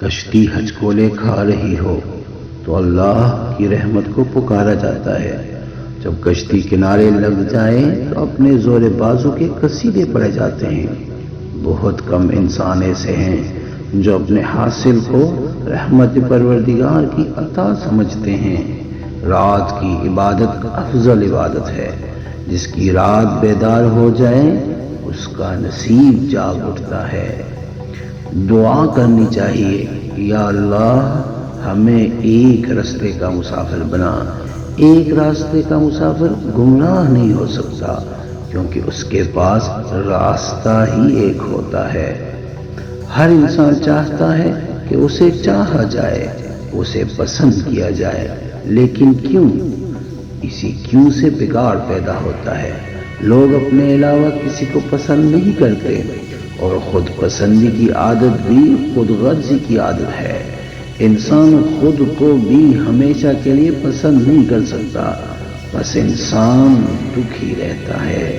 کشتی ہچکولے کھا رہی ہو تو اللہ کی رحمت کو پکارا جاتا ہے، جب کشتی کنارے لگ جائے تو اپنے زور بازو کے قصیدے پڑے جاتے ہیں۔ بہت کم انسان ایسے ہیں جو اپنے حاصل کو رحمت پروردگار کی عطا سمجھتے ہیں۔ رات کی عبادت افضل عبادت ہے، جس کی رات بیدار ہو جائے اس کا نصیب جاگ اٹھتا ہے۔ دعا کرنی چاہیے، یا اللہ ہمیں ایک راستے کا مسافر بنا۔ ایک راستے کا مسافر گمراہ نہیں ہو سکتا، کیونکہ اس کے پاس راستہ ہی ایک ہوتا ہے۔ ہر انسان چاہتا ہے کہ اسے چاہا جائے، اسے پسند کیا جائے، لیکن کیوں؟ اسی کیوں سے بگاڑ پیدا ہوتا ہے۔ لوگ اپنے علاوہ کسی کو پسند نہیں کرتے، اور خود پسندی کی عادت بھی خود غرضی کی عادت ہے۔ انسان خود کو بھی ہمیشہ کے لیے پسند نہیں کر سکتا، بس انسان دکھی رہتا ہے۔